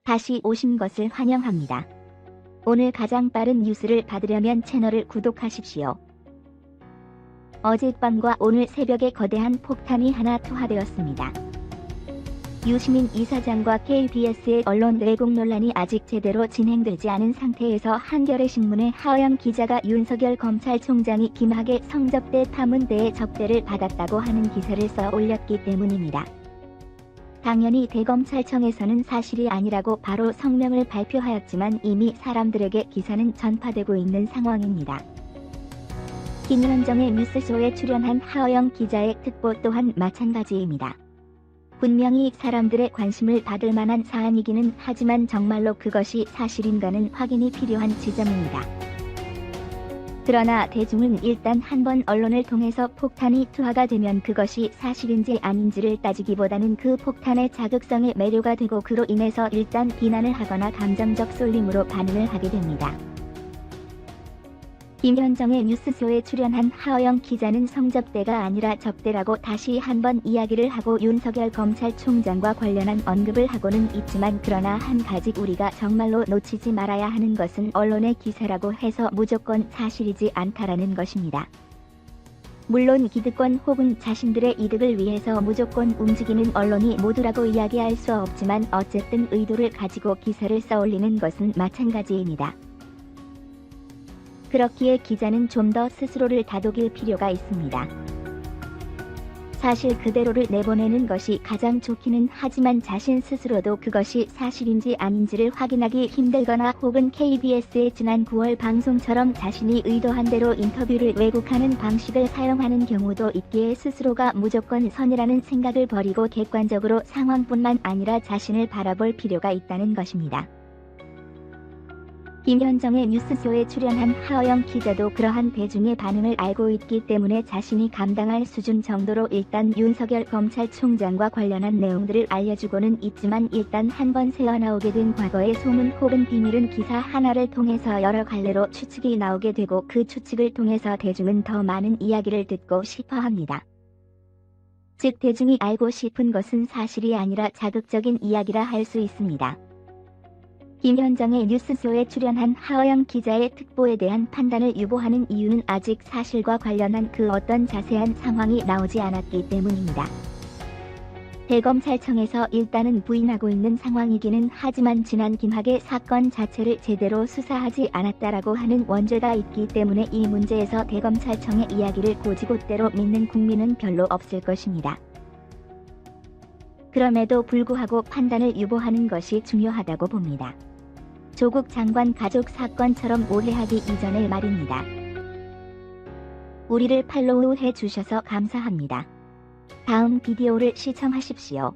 다시 오신 것을 환영합니다. 오늘 가장 빠른 뉴스를 받으려면 채널을 구독하십시오. 어젯밤과 오늘 새벽에 거대한 폭탄이 하나 투하되었습니다. 유시민 이사장과 KBS의 언론 왜곡 논란이 아직 제대로 진행되지 않은 상태에서 한겨레 신문의 하호영 기자가 윤석열 검찰총장이 김학의 성접대 파문대에 접대를 받았다고 하는 기사를 써 올렸기 때문입니다. 당연히 대검찰청에서는 사실이 아니라고 바로 성명을 발표하였지만 이미 사람들에게 기사는 전파되고 있는 상황입니다. 김현정의 뉴스쇼에 출연한 하호영 기자의 특보 또한 마찬가지입니다. 분명히 사람들의 관심을 받을 만한 사안이기는 하지만 정말로 그것이 사실인가는 확인이 필요한 지점입니다. 그러나 대중은 일단 한번 언론을 통해서 폭탄이 투하가 되면 그것이 사실인지 아닌지를 따지기보다는 그 폭탄의 자극성에 매료가 되고 그로 인해서 일단 비난을 하거나 감정적 쏠림으로 반응을 하게 됩니다. 김현정의 뉴스쇼에 출연한 하호영 기자는 성접대가 아니라 접대라고 다시 한번 이야기를 하고 윤석열 검찰총장과 관련한 언급을 하고는 있지만 그러나 한 가지 우리가 정말로 놓치지 말아야 하는 것은 언론의 기사라고 해서 무조건 사실이지 않다라는 것입니다. 물론 기득권 혹은 자신들의 이득을 위해서 무조건 움직이는 언론이 모두라고 이야기할 수 없지만 어쨌든 의도를 가지고 기사를 써올리는 것은 마찬가지입니다. 그렇기에 기자는 좀 더 스스로를 다독일 필요가 있습니다. 사실 그대로를 내보내는 것이 가장 좋기는 하지만 자신 스스로도 그것이 사실인지 아닌지를 확인하기 힘들거나 혹은 KBS의 지난 9월 방송처럼 자신이 의도한 대로 인터뷰를 왜곡하는 방식을 사용하는 경우도 있기에 스스로가 무조건 선이라는 생각을 버리고 객관적으로 상황뿐만 아니라 자신을 바라볼 필요가 있다는 것입니다. 김현정의 뉴스쇼에 출연한 하호영 기자도 그러한 대중의 반응을 알고 있기 때문에 자신이 감당할 수준 정도로 일단 윤석열 검찰총장과 관련한 내용들을 알려주고는 있지만 일단 한번 새어나오게 된 과거의 소문 혹은 비밀은 기사 하나를 통해서 여러 갈래로 추측이 나오게 되고 그 추측을 통해서 대중은 더 많은 이야기를 듣고 싶어합니다. 즉 대중이 알고 싶은 것은 사실이 아니라 자극적인 이야기라 할 수 있습니다. 김현정의 뉴스쇼에 출연한 하호영 기자의 특보에 대한 판단을 유보하는 이유는 아직 사실과 관련한 그 어떤 자세한 상황이 나오지 않았기 때문입니다. 대검찰청에서 일단은 부인하고 있는 상황이기는 하지만 지난 김학의 사건 자체를 제대로 수사하지 않았다라고 하는 원죄가 있기 때문에 이 문제에서 대검찰청의 이야기를 곧이곧대로 믿는 국민은 별로 없을 것입니다. 그럼에도 불구하고 판단을 유보하는 것이 중요하다고 봅니다. 조국 장관 가족 사건처럼 오해하기 이전의 말입니다. 우리를 팔로우해 주셔서 감사합니다. 다음 비디오를 시청하십시오.